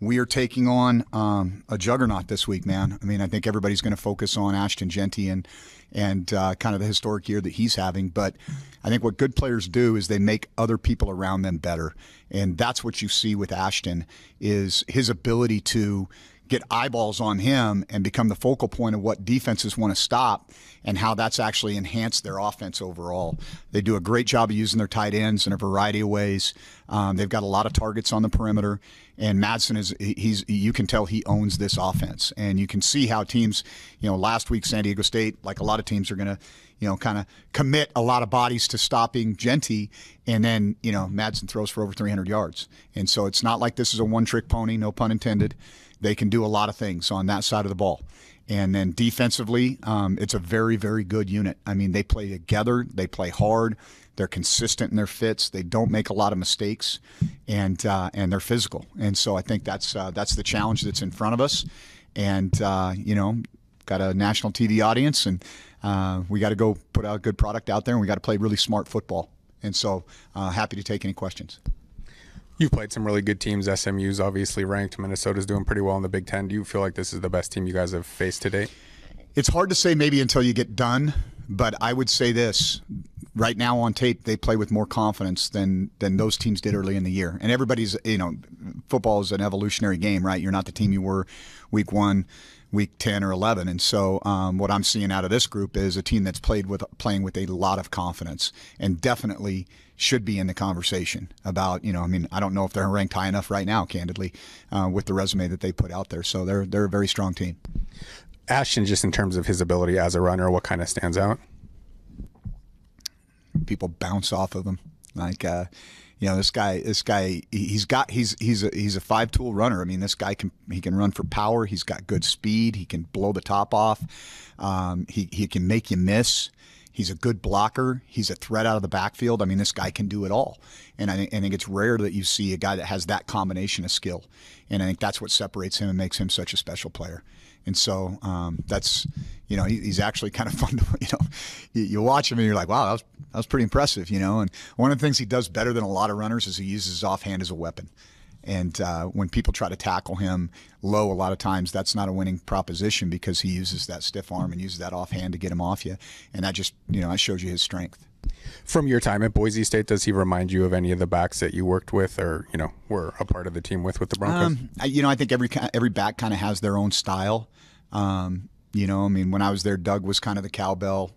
we are taking on a juggernaut this week, man. I mean, I think everybody's going to focus on Ashton Jeanty and kind of the historic year that he's having. But I think what good players do is they make other people around them better. And that's what you see with Ashton, is his ability to get eyeballs on him and become the focal point of what defenses want to stop, and how that's actually enhanced their offense overall. They do a great job of using their tight ends in a variety of ways. They've got a lot of targets on the perimeter, and Madsen you can tell he owns this offense. And you can see how teams, last week San Diego State, like a lot of teams, are going to, kind of commit a lot of bodies to stopping Jeanty, and then, Madsen throws for over 300 yards. And so it's not like this is a one-trick pony, no pun intended. They can do a lot of things on that side of the ball. And then defensively, it's a very, very good unit. I mean, they play together. They play hard. They're consistent in their fits. They don't make a lot of mistakes, and they're physical. And so I think that's the challenge that's in front of us. And, got a national TV audience, and we got to go put out a good product out there, and we got to play really smart football. And so happy to take any questions. You've played some really good teams. SMU's obviously ranked. Minnesota's doing pretty well in the Big Ten. Do you feel like this is the best team you guys have faced to date? It's hard to say maybe until you get done, but I would say this. Right now on tape, they play with more confidence than those teams did early in the year. And everybody's, football is an evolutionary game, right? You're not the team you were week 1, week 10 or 11. And so what I'm seeing out of this group is a team that's playing with a lot of confidence, and definitely should be in the conversation about, I don't know if they're ranked high enough right now, candidly, with the resume that they put out there. So they're a very strong team. Ashton, just in terms of his ability as a runner, what kind of stands out? People bounce off of him. Like, this guy, he's a 5-tool runner. I mean, this guy he can run for power. He's got good speed. He can blow the top off. He can make you miss. He's a good blocker. He's a threat out of the backfield. I mean, this guy can do it all. And I think it's rare that you see a guy that has that combination of skill. And I think that's what separates him and makes him such a special player. And so that's, he's actually kind of fun to, you watch him and you're like, wow, that was pretty impressive, And one of the things he does better than a lot of runners is he uses his offhand as a weapon. And when people try to tackle him low, a lot of times that's not a winning proposition, because he uses that stiff arm and uses that offhand to get him off you. And that just, that shows you his strength. From your time at Boise State, does he remind you of any of the backs that you worked with, or, were a part of the team with the Broncos? I think every back kind of has their own style. When I was there, Doug was kind of the cowbell.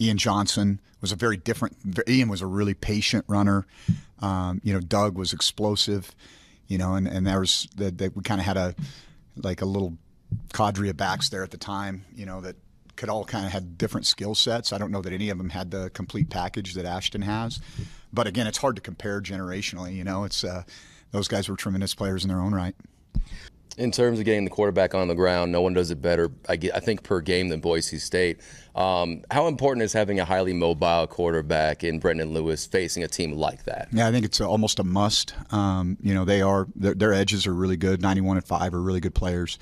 Ian Johnson was Ian was a really patient runner. Doug was explosive, and there was we kind of had a little cadre of backs there at the time, that could all kind of had different skill sets. I don't know that any of them had the complete package that Ashton has, but again, it's hard to compare generationally. It's those guys were tremendous players in their own right. In terms of getting the quarterback on the ground, no one does it better, I think, per game than Boise State. How important is having a highly mobile quarterback in Brendan Lewis facing a team like that? Yeah, I think it's almost a must. Their edges are really good. 91-5 are really good players,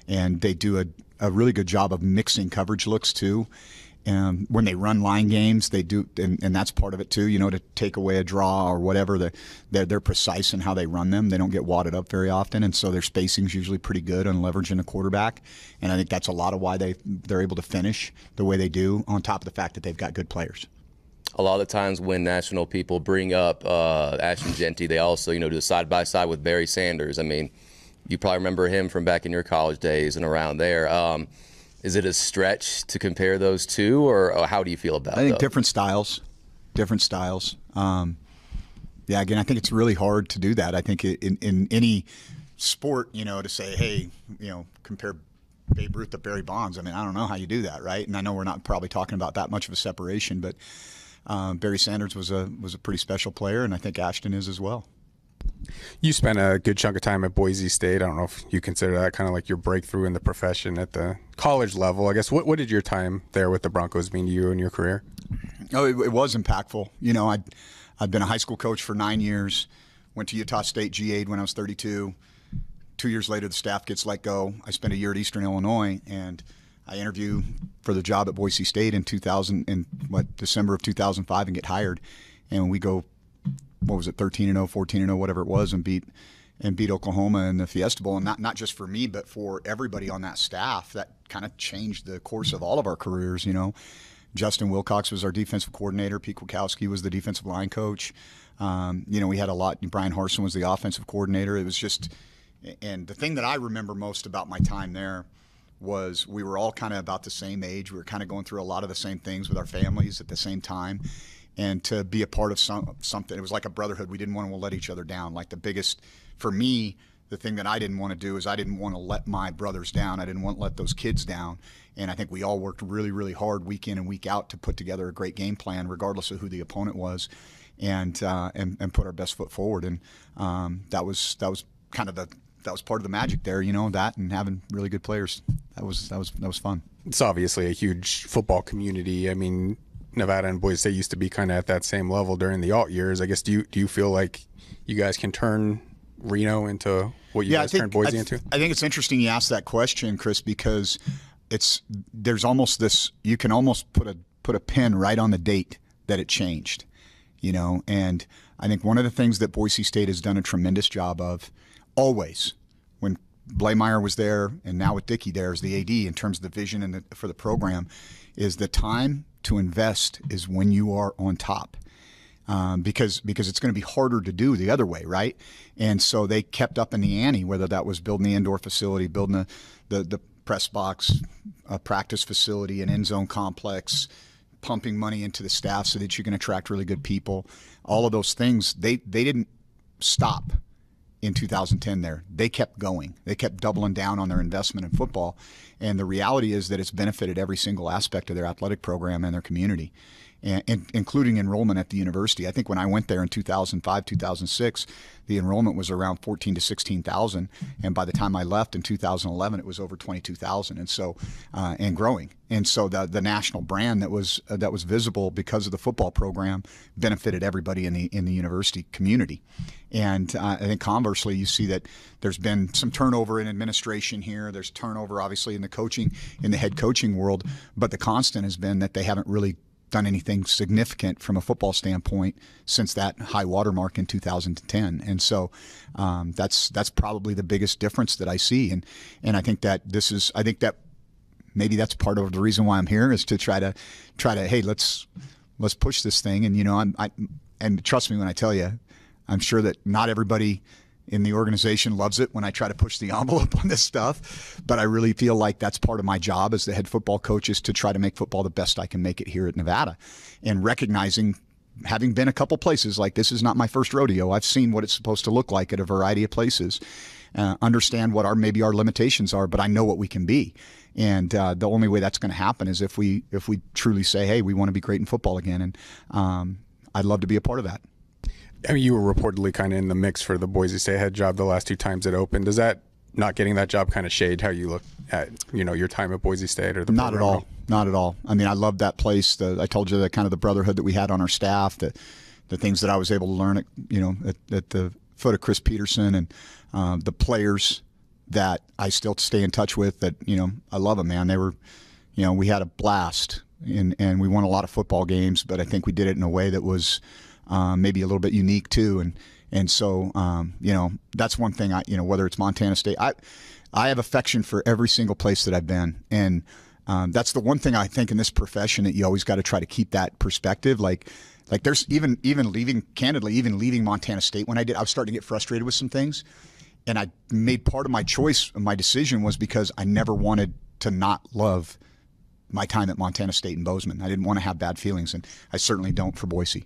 and they do a really good job of mixing coverage looks too. When they run line games, they do, and that's part of it too. To take away a draw or whatever, they're precise in how they run them. They don't get wadded up very often, and so their spacing's usually pretty good on leveraging a quarterback. And I think that's a lot of why they're able to finish the way they do, on top of the fact that they've got good players. A lot of the times when national people bring up Ashton Jeanty, they also do side by side with Barry Sanders. I mean, you probably remember him from back in your college days and around there. Is it a stretch to compare those two, or how do you feel about it? I think different styles. Again, I think it's really hard to do that. I think in any sport, to say, hey, compare Babe Ruth to Barry Bonds. I mean, I don't know how you do that, right? And I know we're not probably talking about that much of a separation, but Barry Sanders was a pretty special player, and I think Ashton is as well. You spent a good chunk of time at Boise State. I don't know if you consider that kind of like your breakthrough in the profession at the college level. I guess, what did your time there with the Broncos mean to you in your career? Oh, it was impactful. I'd been a high school coach for 9 years, went to Utah State G8 when I was 32. 2 years later, the staff gets let go. I spent a year at Eastern Illinois, and I interviewed for the job at Boise State in December of 2005 and get hired. And we go, 13-0, 14-0, whatever it was, and beat and beat Oklahoma in the Fiesta Bowl, and not just for me, but for everybody on that staff. That kind of changed the course of all of our careers. Justin Wilcox was our defensive coordinator. Pete Kwiatkowski was the defensive line coach. We had a lot. Brian Harsin was the offensive coordinator. It was just, and the thing that I remember most about my time there was we were all kind of about the same age. We were kind of going through a lot of the same things with our families at the same time. And to be a part of something, it was like a brotherhood. We didn't want to let each other down. Like the biggest, for me, the thing that I didn't want to do is I didn't want to let my brothers down. I didn't want to let those kids down. And I think we all worked really, really hard week in and week out to put together a great game plan, regardless of who the opponent was, and put our best foot forward. And that was kind of that was part of the magic there, that and having really good players. That was fun. It's obviously a huge football community. I mean, Nevada and Boise State used to be kind of at that same level during the alt years. I guess do you feel like you guys can turn Reno into what you guys turned Boise into? I think it's interesting you asked that question, Chris, because there's almost this, you can almost put a pin right on the date that it changed, and I think one of the things that Boise State has done a tremendous job of always, when Blameyer was there and now with Dickey there as the AD in terms of the vision and for the program, is the time to invest is when you are on top. Because it's going to be harder to do the other way, right? And so they kept up in the ante, whether that was building the indoor facility, building the press box, a practice facility, an end zone complex, pumping money into the staff so that you can attract really good people. All of those things, they didn't stop in 2010 there. They kept going. They kept doubling down on their investment in football. And the reality is that it's benefited every single aspect of their athletic program and their community, and including enrollment at the university. I think when I went there in 2005, 2006, the enrollment was around 14 to 16,000, and by the time I left in 2011, it was over 22,000, and so and growing. And so the national brand that was visible because of the football program benefited everybody in the university community. And I think conversely, you see that there's been some turnover in administration here. There's turnover, obviously, in the head coaching world, but the constant has been that they haven't really done anything significant from a football standpoint since that high watermark in 2010. And so that's probably the biggest difference that I see. And I think that maybe that's part of the reason why I'm here, is to try to hey, let's push this thing. And and trust me when I tell you, I'm sure that not everybody in the organization loves it when I try to push the envelope on this stuff, but I really feel like that's part of my job as the head football coach, is to try to make football the best I can make it here at Nevada. And recognizing, having been a couple places, like this is not my first rodeo. I've seen what it's supposed to look like at a variety of places. Understand what maybe our limitations are, but I know what we can be. And the only way that's going to happen is if we truly say, hey, we want to be great in football again. And I'd love to be a part of that. I mean, you were reportedly kind of in the mix for the Boise State head job the last two times it opened. Does that not getting that job kind of shade how you look at your time at Boise State or the Not program? at all. Not at all. I mean, I love that place. I told you that kind of the brotherhood that we had on our staff, the things that I was able to learn at the foot of Chris Peterson, and the players that I still stay in touch with. That I love them, man. They were, we had a blast, and we won a lot of football games, but I think we did it in a way that was maybe a little bit unique too, and so that's one thing. Whether it's Montana State, I have affection for every single place that I've been, and that's the one thing I think in this profession that you always got to try to keep that perspective. Like there's even leaving Montana State when I was starting to get frustrated with some things, and I made part of my choice, my decision was because I never wanted to not love my time at Montana State and Bozeman. I didn't want to have bad feelings, and I certainly don't for Boise.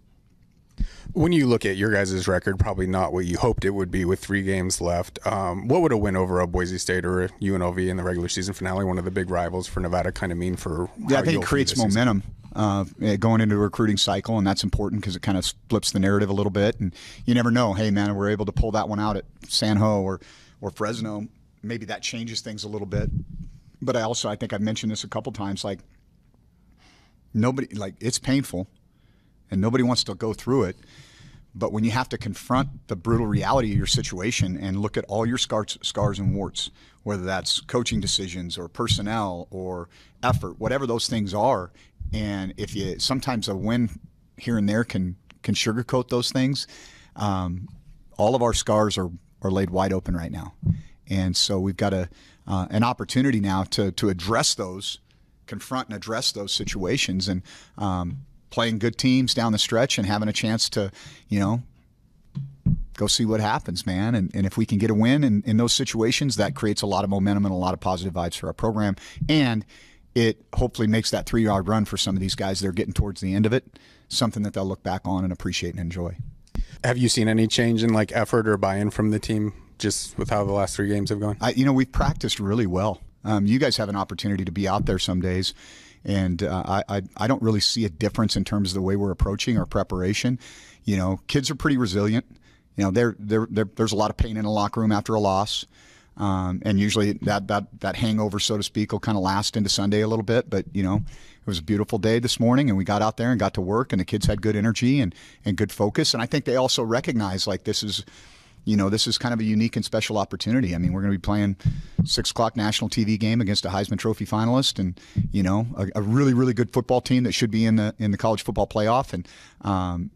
When you look at your guys' record, probably not what you hoped it would be with 3 games left. What would a win over a Boise State or a UNLV in the regular season finale, one of the big rivals for Nevada, kind of mean for I think it creates momentum going into a recruiting cycle, and that's important because it kind of flips the narrative a little bit. And you never know, hey, man, we're able to pull that one out at San Ho or Fresno. Maybe that changes things a little bit. But I think I've mentioned this a couple times, it's painful. And nobody wants to go through it. But when you have to confront the brutal reality of your situation and look at all your scars and warts, whether that's coaching decisions or personnel or effort, whatever those things are, and sometimes a win here and there can sugarcoat those things. All of our scars are are laid wide open right now. And so we've got an opportunity now to address those, confront and address those situations, and playing good teams down the stretch and having a chance to, go see what happens, man. And if we can get a win in those situations, that creates a lot of momentum and a lot of positive vibes for our program. And it hopefully makes that 3-yard run for some of these guys. They're getting towards the end of it, something that they'll look back on and appreciate and enjoy. Have you seen any change in effort or buy-in from the team just with how the last 3 games have gone? We've practiced really well. You guys have an opportunity to be out there some days, and I don't really see a difference in terms of the way we're approaching our preparation. Kids are pretty resilient. There's a lot of pain in the locker room after a loss, and usually that hangover, so to speak, will kind of last into Sunday a little bit. But it was a beautiful day this morning, and we got out there and got to work, and the kids had good energy and good focus. And I think they also recognize this is kind of a unique and special opportunity. I mean, we're going to be playing 6 o'clock national TV game against a Heisman Trophy finalist, and a really, really good football team that should be in the college football playoff,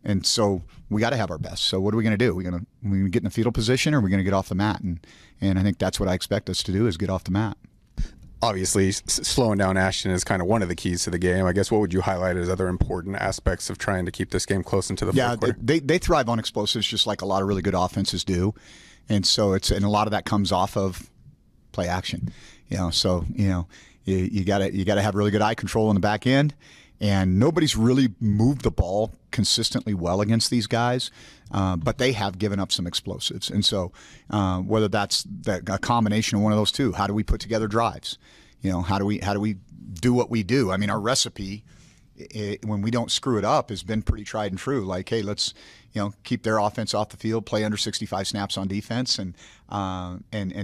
and so we got to have our best. So what are we going to do? We're going to get in the fetal position, or are we going to get off the mat? And I think that's what I expect us to do, is get off the mat. Obviously, slowing down Ashton is kind of one of the keys to the game. I guess what would you highlight as other important aspects of trying to keep this game close into the fourth quarter? They thrive on explosives, just like a lot of really good offenses do, and so and a lot of that comes off of play action. You got to have really good eye control in the back end, and nobody's really moved the ball consistently well against these guys, but they have given up some explosives, and so whether that's a combination of one of those two, how do we put together drives? How do we do what we do? I mean, our recipe, when we don't screw it up, has been pretty tried and true. Hey, let's keep their offense off the field, play under 65 snaps on defense, and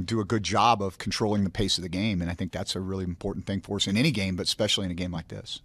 do a good job of controlling the pace of the game. And I think that's a really important thing for us in any game, but especially in a game like this.